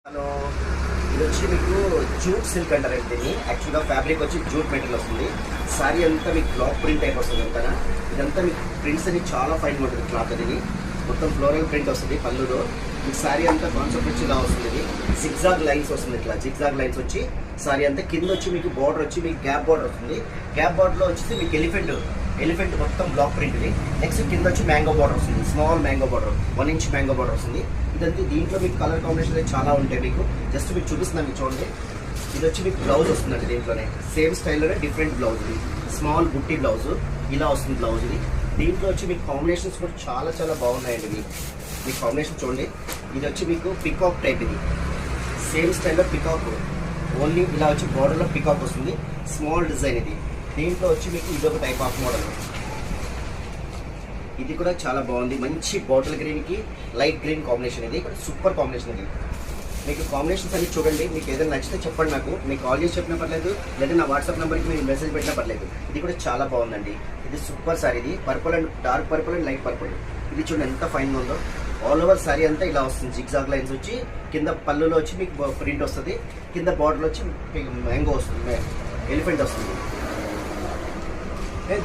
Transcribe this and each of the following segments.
Hello, ఇది వచ్చి మీకు జూట్ సిల్క్ అంటారండి. దీన్ని యాక్చువల్గా ఫ్యాబ్రిక్ వచ్చి జూట్ మెటీరియల్ వస్తుంది. సారీ అంతా మీకు బ్లాక్ ప్రింట్ టైప్ వస్తుంది. అంతా ఇదంతా మీకు ప్రింట్స్ అని చాలా ఫైన్ ఉంటుంది. క్లాత్ అనేది మొత్తం ఫ్లోరల్ ప్రింట్ వస్తుంది. పళ్ళులో మీకు సారీ అంతా కాన్సెప్ట్ వచ్చి ఇలా వస్తుంది. ఇది జిగ్జాగ్ లైన్స్ వస్తుంది. ఇట్లా జిగ్జాగ్ లైన్స్ వచ్చి సారీ అంతా కింద వచ్చి మీకు బార్డర్ వచ్చి మీకు గ్యాప్ బార్డర్ వస్తుంది. గ్యాప్ బార్డర్లో వచ్చి మీకు ఎలిఫెంట్ మొత్తం బ్లాక్ ప్రింట్ ఇది. నెక్స్ట్ కింద వచ్చి మ్యాంగో బార్డర్ వస్తుంది. Small mango border 1 inch mango border వస్తుంది. ఇదంతా దీంట్లో మీకు కలర్ కాంబినేషన్ చాలా ఉంటాయి. మీకు జస్ట్ మీకు చూపిస్తున్నాను, మీకు చూడండి. ఇది వచ్చి మీకు బ్లౌజ్ వస్తుందండి. దీంట్లోనే సేమ్ స్టైల్లోనే డిఫరెంట్ బ్లౌజ్ ఇది. స్మాల్ బుట్టి బ్లౌజ్ ఇలా వస్తుంది బ్లౌజ్ ఇది. దీంట్లో వచ్చి మీకు కాంబినేషన్స్ కూడా చాలా చాలా బాగున్నాయండి. మీకు కాంబినేషన్ చూడండి. ఇది వచ్చి మీకు పికాక్ టైప్ ఇది. సేమ్ స్టైల్లో పికాక్ ఓన్లీ ఇలా వచ్చి బార్డర్లో పికాక్ వస్తుంది. స్మాల్ డిజైన్ ఇది. దీంట్లో వచ్చి మీకు ఇదొక టైప్ ఆఫ్ మోడల్. ఇది కూడా చాలా బాగుంది. మంచి బాటిల్ గ్రీన్కి లైట్ గ్రీన్ కాంబినేషన్. ఇది సూపర్ కాంబినేషన్. ఇది మీకు కాంబినేషన్స్ అన్ని చూడండి. మీకు ఏదైనా నచ్చితే చెప్పండి. నాకు మీకు కాల్ చేసి చెప్పినా పర్లేదు, లేదా నా వాట్సాప్ నెంబర్కి మీరు మెసేజ్ పెట్టినా పర్లేదు. ఇది కూడా చాలా బాగుందండి. ఇది సూపర్ సారీ. ఇది purple and dark purple and light purple. ఇది చూడండి ఎంత ఫైన్గా ఉందో. ఆల్ ఓవర్ సారీ అంతా ఇలా వస్తుంది. జిగ్జాగ్ లైన్స్ వచ్చి కింద పళ్ళులో వచ్చి మీకు ప్రింట్ వస్తుంది. కింద బార్డర్లో వచ్చి మీకు మ్యాంగో వస్తుంది, ఎలిఫెంట్ వస్తుంది.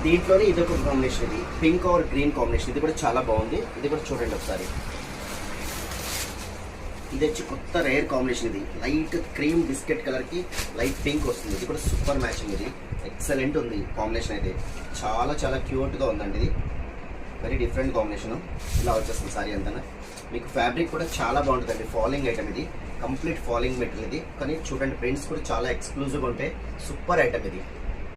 దీంట్లోనే ఇది ఒక కాంబినేషన్. ఇది పింక్ ఆర్ గ్రీన్ కాంబినేషన్. ఇది కూడా చాలా బాగుంది. ఇది కూడా చూడండి ఒకసారి. ఇది వచ్చి కొత్త రేర్ కాంబినేషన్. ఇది లైట్ క్రీమ్ బిస్కెట్ కలర్కి లైట్ పింక్ వస్తుంది. ఇది కూడా సూపర్ మ్యాచింగ్. ఇది ఎక్సలెంట్ ఉంది కాంబినేషన్. అయితే చాలా చాలా క్యూట్గా ఉందండి. ఇది వెరీ డిఫరెంట్ కాంబినేషన్. ఇలా వచ్చేస్తుంది సారీ అంతా. మీకు ఫ్యాబ్రిక్ కూడా చాలా బాగుంటుందండి. ఫాలింగ్ ఐటమ్ ఇది. కంప్లీట్ ఫాలింగ్ మెటీరియల్ ఇది. కానీ చూడండి ప్రింట్స్ కూడా చాలా ఎక్స్క్లూజివ్గా ఉంటాయి. సూపర్ ఐటమ్ ఇది.